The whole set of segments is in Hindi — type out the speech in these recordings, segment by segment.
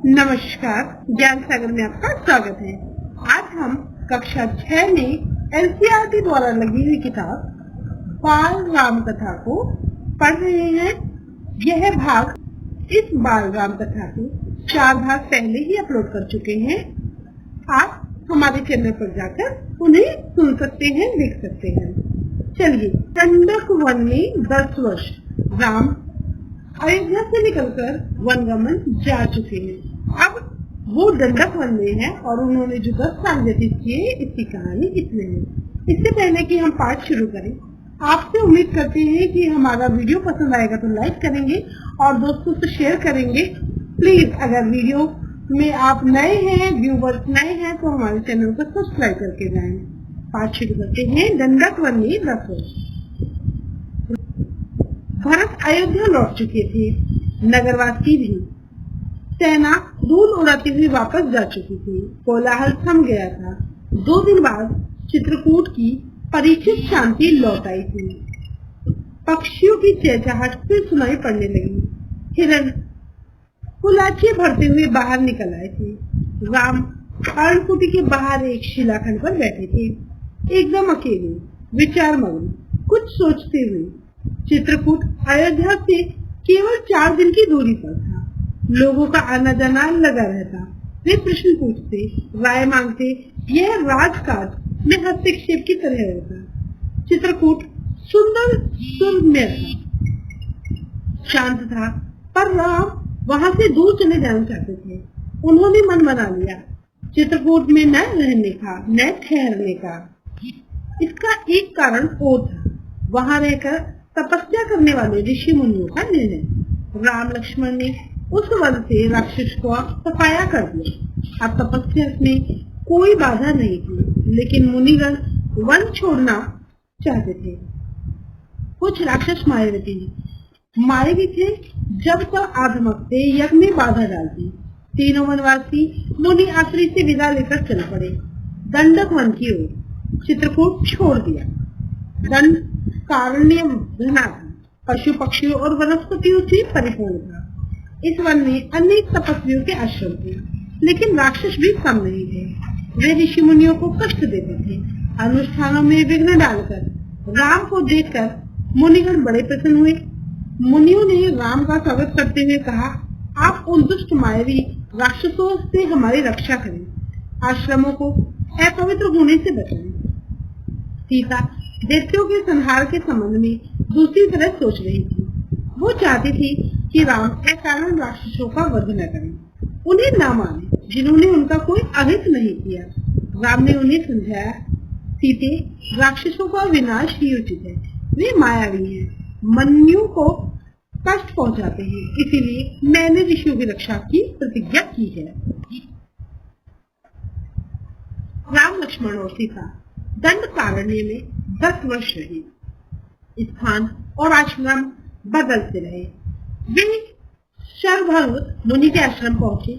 नमस्कार, ज्ञान सागर में आपका स्वागत है। आज हम कक्षा 6 में एनसीईआरटी द्वारा लगी हुई किताब बाल राम कथा को पढ़ रहे हैं। यह भाग, इस बाल राम कथा के 4 भाग पहले ही अपलोड कर चुके हैं। आप हमारे चैनल पर जाकर उन्हें सुन सकते हैं, देख सकते हैं। चलिए, दंडक वन में 10 वर्ष राम अयोध्या से निकलकर वनगमन जा चुके हैं। अब वो दंडक वन में है और उन्होंने जो 10 साल व्यतीत किए, इसकी कहानी इसमें है। इससे पहले कि हम पाठ शुरू करें, आपसे उम्मीद करते हैं कि हमारा वीडियो पसंद आएगा तो लाइक करेंगे और दोस्तों से शेयर करेंगे। प्लीज, अगर वीडियो में आप नए हैं, व्यूवर्स नए हैं, तो हमारे चैनल को सब्सक्राइब करके जाएं। पाठ शुरू करते हैं। दंडक वन में 10 वर्ष। भरत अयोध्या लौट चुके थे, नगरवासी भी। सेना धूल उड़ाती हुई वापस जा चुकी थी। कोलाहल थम गया था। 2 दिन बाद चित्रकूट की परिचित शांति लौट आई थी। पक्षियों की चहचहाहट फिर सुनाई पड़ने लगी। हिरण कुलाचे भरते हुए बाहर निकल आए थे। राम पर्णकुटी के बाहर एक शिलाखंड पर बैठे थे, एकदम अकेले, विचार मग्न, कुछ सोचते हुए। चित्रकूट अयोध्या से केवल 4 दिन की दूरी पर था। लोगों का आना जाना लगा रहता। वे प्रश्न पूछते, राय मांगते। यह राजकाज में हस्तक्षेप की तरह होता। चित्रकूट सुंदर सुरम्य था, शांत था, पर राम वहां से दूर चले जाना चाहते थे। उन्होंने मन बना लिया चित्रकूट में न रहने का, न ठहरने का। इसका एक कारण और था, वहां रहकर तपस्या करने वाले ऋषि मुनियों का निर्णय। राम लक्ष्मण ने उस वन से राक्षस को सफाया कर दिया। अब तपस्या में कोई बाधा नहीं थी, लेकिन मुनिगण वन छोड़ना चाहते थे। कुछ राक्षस मारे थे, जब तक आधमक से यज्ञ में बाधा डालती। तीनों वनवासी मुनि आश्रय से विदा लेकर चल पड़े, दंडक वन की ओर। चित्रकूट छोड़ दिया। दंड कारण्य घना था, पशु पक्षियों और वनस्पतियों से परिपूर्ण था। इस वन में अनेक तपस्वियों के आश्रम थे, लेकिन राक्षस भी कम नहीं थे। वे ऋषि मुनियों को कष्ट देते थे, अनुष्ठानों में विघ्न डालकर। राम को देखकर मुनिगण बड़े प्रसन्न हुए। मुनियों ने राम का स्वागत करते हुए कहा, आप उन दुष्ट मायावी राक्षसों से हमारी रक्षा करें, आश्रमों को अपवित्र होने से बचाएं। सीता दैत्यों के संहार के संबंध में दूसरी तरह सोच रही थी। वो चाहती थी कि राम अकारण राक्षसों का वध न करें, उन्हें न माने जिन्होंने उनका कोई अहित नहीं किया। राम ने उन्हें समझाया, सीते, राक्षसों का विनाश ही उचित है। वे मायावी हैं, मनुष्यों को कष्ट पहुंचाते हैं, इसीलिए मैंने ऋषियों की रक्षा की प्रतिज्ञा की है। राम, लक्ष्मण और सीता दंडकारण्य में 10 वर्ष रहे। स्थान और आश्रम बदलते रहे। वे शरभंग मुनि के आश्रम पहुंचे।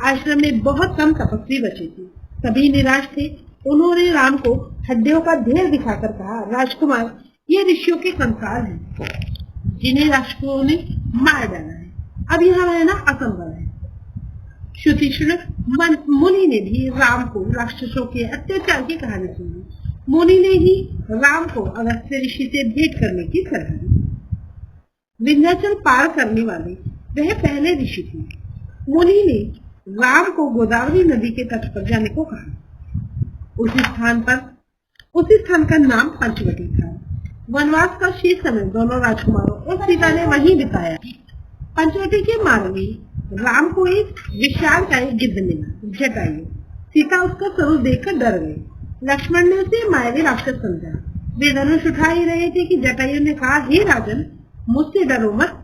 आश्रम में बहुत कम तपस्वी बचे थे, सभी निराश थे। उन्होंने राम को हड्डियों का ढेर दिखाकर कहा, राजकुमार, ये ऋषियों के कंकाल हैं, जिन्हें राक्षसों ने मार डाला है। अब यहाँ रहना असंभव है। शुतिष्ण मुनि ने भी राम को राक्षसों के अत्याचार की कहानी सुनी। मुनि ने ही राम को अगस्त्य ऋषि से भेंट करने की सलाह दी। विंध्याचल पार करने वाले वह पहले ऋषि थे। मुनि ने राम को गोदावरी नदी के तट पर जाने को कहा। उसी स्थान का नाम पंचवटी था। वनवास का शेष समय दोनों राजकुमारों और सीता ने वहीं बिताया। पंचवटी के मार्ग में राम को एक विशालकाय गिद्ध मिला, जटायु। सीता उसका स्वरूप देखकर डर गई। लक्ष्मण ने उसे मायावी राक्षस समझा। वे धनुष उठा ही रहे थे कि जटायु ने कहा, हे राजन, मुझसे डरो मत,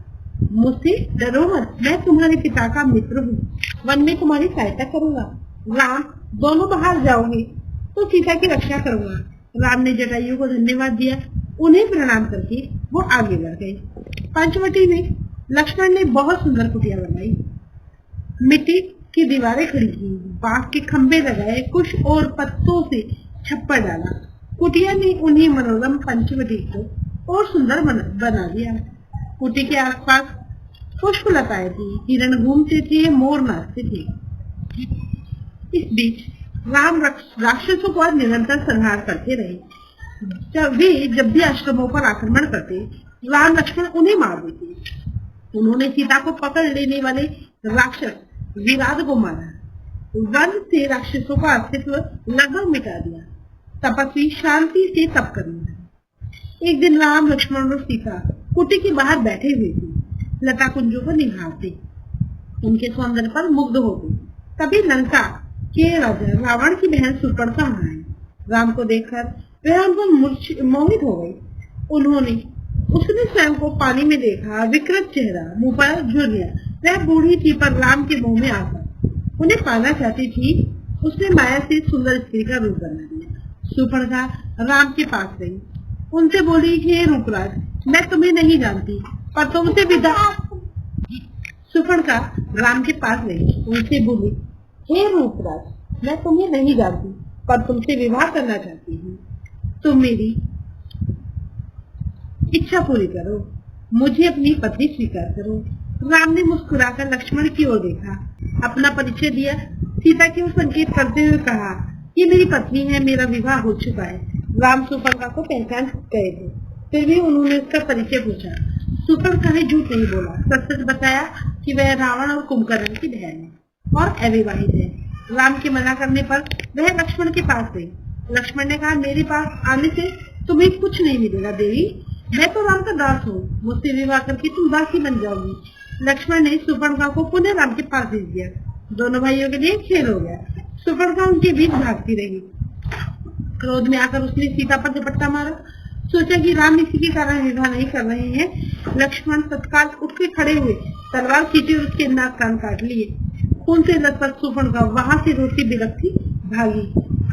मैं तुम्हारे पिता का मित्र हूँ, वन में तुम्हारी सहायता करूंगा। राम, दोनों बाहर जाओगे तो सीता की रक्षा करूंगा। राम ने जटायु को धन्यवाद दिया। उन्हें प्रणाम करके वो आगे बढ़ गए। पंचवटी में लक्ष्मण ने बहुत सुंदर कुटिया बनाई। मिट्टी की दीवारें खड़ी की, बांस के खंभे लगाए, कुश और पत्तों से छप्पर डाला। कुटिया ने उन्हें मनोरम पंचवटी को और सुंदर बना दिया। कुटी के आसपास पुष्पलताएं थी, हिरण घूमते थे, मोर नाचते थे। इस बीच राम राक्षसों पर निरंतर संहार करते रहे। जब भी आश्रमों पर आक्रमण करते, राम लक्ष्मण उन्हें मार देते। उन्होंने सीता को पकड़ लेने वाले राक्षस विराट को मारा। वन से राक्षसों का अस्तित्व लगभग मिटा दिया। तपस्वी शांति से तप करने लगे। एक दिन राम लक्ष्मण और सीता कुटी के बाहर बैठे हुए थे, लता कुंजों को निहारते, उनके सौंदर्य पर मुग्ध होते। तभी लंका के राजा रावण की बहन सुपर्णखा वहां आई। राम को देखकर वह उन पर मोहित हो गई। उसने स्वयं को पानी में देखा, विकृत चेहरा, मुंह पर झुर्रियां। वह बूढ़ी थी पर राम के मुंह में आकर उन्हें पाना चाहती थी। उसने माया से सुंदर स्त्री का रूप बना दिया। सुपर्णखा राम के पास गई, उनसे बोली, हे रूपराज, मैं तुम्हें नहीं जानती पर तुमसे विदा। सुपर्णखा राम के पास गई, उनसे बोली, हे रूपराज, मैं तुम्हें नहीं जानती पर तुमसे विवाह करना चाहती हूँ। तुम मेरी इच्छा पूरी करो, मुझे अपनी पत्नी स्वीकार करो। राम ने मुस्कुराकर लक्ष्मण की ओर देखा, अपना परिचय दिया। सीता की ओर संकेत करते हुए कहा, ये मेरी पत्नी है, मेरा विवाह हो चुका है। राम सुपर्णखा को पहचान गए थे, फिर भी उन्होंने उसका परिचय पूछा। सुपर्णखा ने झूठ नहीं बोला, सच सच बताया कि वह रावण और कुंभकर्ण की बहन है और अविवाहित है। राम के मना करने पर वह लक्ष्मण के पास गई। लक्ष्मण ने कहा, मेरे पास आने से तुम्हें कुछ नहीं मिलेगा देवी, मैं तो राम का दास हूँ, मुझसे विवाह करके तुम दासी बन जाओगी। लक्ष्मण ने सुपर्णखा को पुनः राम के पास भेज दिया। दोनों भाइयों के लिए खेल हो गया। सुपर्णखा उनके बीच भागती रही। क्रोध में आकर उसने सीता पर झपट्टा मारा। सोचा कि राम इसी के कारण विवाह नहीं कर रहे हैं। लक्ष्मण तत्काल उठ के खड़े हुए, तलवार खींची और उसके नाक कान काट लिए। खून से लथपथ सुपर्णखा वहां से रोती बिलखती भागी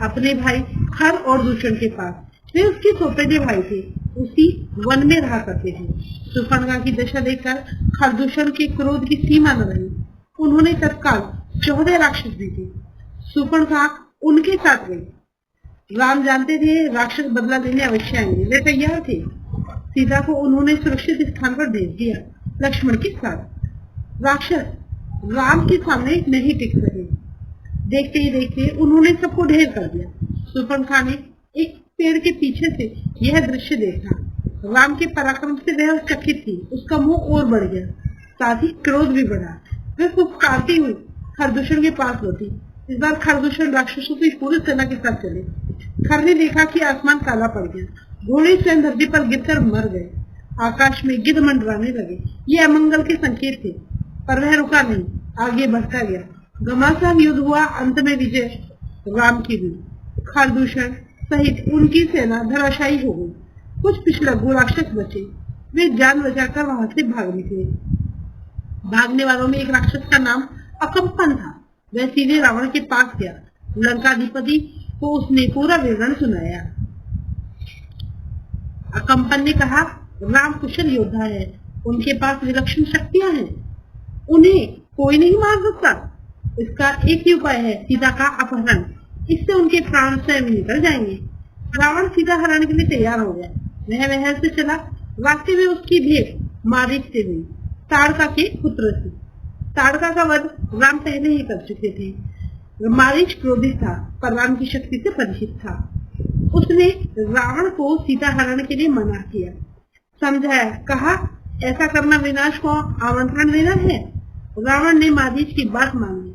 अपने भाई खर और दूषण के पास। वे उसके सौतेले भाई थे, उसी वन में रहा करते थे। सुपर्णखा की दशा देखकर खरदूषण के क्रोध की सीमा न रही। उन्होंने तत्काल 14 राक्षस भेजे। सुपर्णखा उनके साथ गई। राम जानते थे राक्षस बदला लेने अवश्य आएंगे, वे तैयार थे। सीता को उन्होंने सुरक्षित स्थान पर भेज दिया लक्ष्मण के साथ। राक्षस राम के सामने नहीं टिक सके। देखते ही देखते उन्होंने सबको ढेर कर दिया। सुपर्णखा ने एक पेड़ के पीछे से यह दृश्य देखा। राम के पराक्रम से वह चकित थी, उसका मुंह और बढ़ गया, साथ ही क्रोध भी बढ़ा। वह फुफकारती हुई खरदूषण के पास लौटी। इस बार खरदूषण राक्षसों की पूरी सेना के साथ चले। खर ने देखा कि आसमान काला पड़ गया, घोड़े स्वयं धरती पर गिरकर मर गए, आकाश में गिद्ध मंडराने लगे। ये अमंगल के संकेत थे, पर वह रुका नहीं, आगे बढ़ता गया। घमासान युद्ध हुआ, अंत में विजय राम की हुई। खरदूषण सहित उनकी सेना धराशायी हो गई। कुछ पिछलग्गू राक्षस बचे, वे जान बचाकर वहां से भाग निकले। भागने वालों में एक राक्षस का नाम अकम्पन था। वह सीधे रावण के पास गया। लंकाधिपति को उसने पूरा विवरण सुनाया। अकम्पन ने कहा, राम कुशल योद्धा है, उनके पास विलक्षण शक्तियां हैं, उन्हें कोई नहीं मार सकता। इसका एक ही उपाय है, सीता का अपहरण, इससे उनके प्राण स्वयं निकल जाएंगे। रावण सीता हरण के लिए तैयार हो गया। वह महल से चला। रास्ते में उसकी भेंट मारीच से हुई, ताड़का के पुत्र से। ताड़का का वध राम पहले ही कर चुके थे। मारीच क्रोधित था, पर राम की शक्ति से परिचित था। उसने रावण को सीता हरण के लिए मना किया, समझाया, कहा, ऐसा करना विनाश को आमंत्रण देना है। रावण ने मारीच की बात मान ली,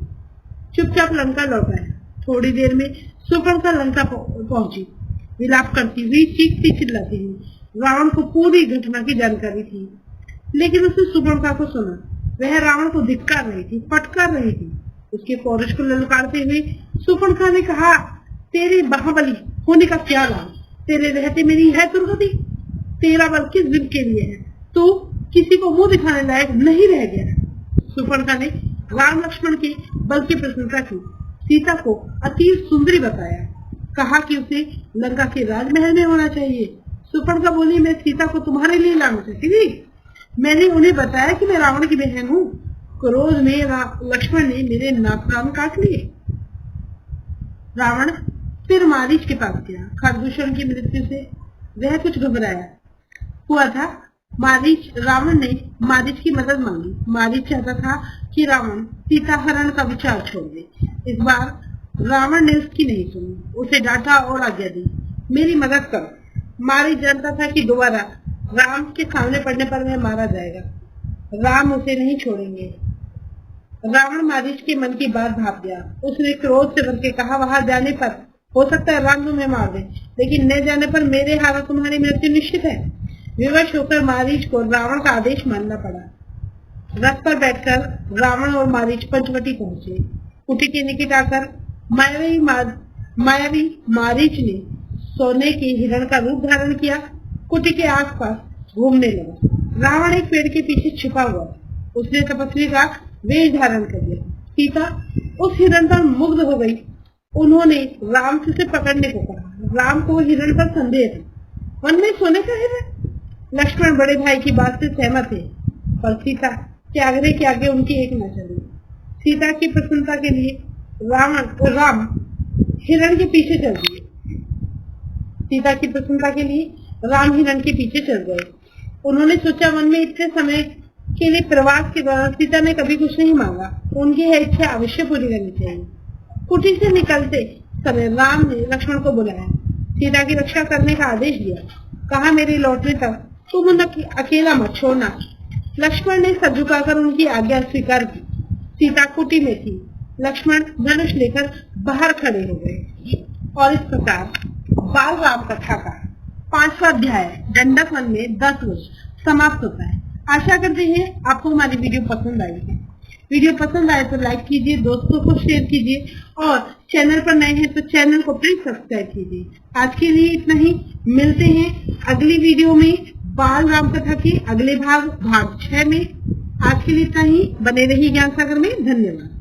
चुपचाप लंका लौट आया। थोड़ी देर में सुपर्णखा लंका पहुंची, विलाप करती हुई, चीखती चिल्लाती हुई। रावण को पूरी घटना की जानकारी थी, लेकिन उसने सुपर्णखा को सुना। वह रावण को धिक्कार रही थी, फटकार रही थी। उसके पौरुष को ललकारते हुए सुपर्णखा ने कहा, तेरे बाहुबली होने का क्या लाभ, तेरे रहते मेरी है दुर्गति। तेरा बल किस दिन के लिए है, तू किसी को मुंह दिखाने लायक नहीं रह गया। सुपर्णखा ने राम लक्ष्मण के बल की प्रशंसा की, सीता को अति सुंदरी बताया, कहा कि उसे लंका के राजमहल में होना चाहिए। सुपर्णखा बोली, मैं सीता को तुम्हारे लिए लाना चाहती थी, मैंने उन्हें बताया कि मैं रावण की बहन हूँ। क्रोध में लक्ष्मण ने मेरे नाक कान काट लिए। रावण फिर मारीच के पास गया। खरदूषण की मृत्यु से वह कुछ घबराया हुआ था। रावण ने मारीच की मदद मांगी। मारीच चाहता था कि रावण सीता हरण का विचार छोड़ दे। इस बार रावण ने उसकी नहीं सुनी, उसे डांटा और आज्ञा दी, मेरी मदद करो। मारीच जानता था कि दोबारा राम के सामने पड़ने पर वह मारा जाएगा। राम उसे नहीं छोड़ेंगे। रावण मारीच के मन की बात भाप गया। उसने क्रोध से भर के कहा, वहां जाने पर हो सकता है राम तुम्हें मार दे, लेकिन न जाने पर मेरे हाथ तुम्हारी मृत्यु निश्चित है। विवश होकर मारीच को रावण का आदेश मानना पड़ा। रथ पर बैठकर रावण और मारीच पंचवटी पहुंचे। कुटी के निकट आकर मायावी मारीच ने सोने के हिरण का रूप धारण किया। कुटी के आसपास घूमने लगा। रावण एक पेड़ के पीछे छिपा हुआ था। उसने तपस्वी का वेश धारण कर लिया। सीता उस हिरण पर मुग्ध हो गई। उन्होंने राम से उसे पकड़ने को कहा। राम को हिरण पर संदेह था। वन में सोने का हिरण? लक्ष्मण बड़े भाई की बात से सहमत थे, पर सीता के आग्रह के आगे उनकी एक न चली। सीता की प्रसन्नता के लिए राम हिरण के पीछे चल दिए। सीता की प्रसन्नता के लिए राम हिरण के पीछे चल गए। उन्होंने सोचा, वन में इतने समय के लिए प्रवास के दौरान सीता ने कभी कुछ नहीं मांगा, उनकी है इच्छा अवश्य पूरी करनी चाहिए। कुटी से निकलते समय राम ने लक्ष्मण को बुलाया, सीता की रक्षा करने का आदेश दिया। कहा, मेरे लौटने तक तुम उन्हें अकेला मत छोड़ना। लक्ष्मण ने सर झुकाकर उनकी आज्ञा स्वीकार की। सीता कुटी में थी। लक्ष्मण धनुष लेकर बाहर खड़े हो गए। और इस प्रकार बाल राम कथा का 5वां अध्याय दंडक वन में 10 वर्ष समाप्त होता है। आशा करते हैं आपको हमारी वीडियो पसंद आई है। वीडियो पसंद आए तो लाइक कीजिए, दोस्तों को शेयर कीजिए और चैनल पर नए हैं तो चैनल को प्लीज सब्सक्राइब कीजिए। आज के लिए इतना ही। मिलते हैं अगली वीडियो में बाल राम कथा के अगले भाग 6 में। आज के लिए इतना ही। बने रहिए ज्ञान सागर में। धन्यवाद।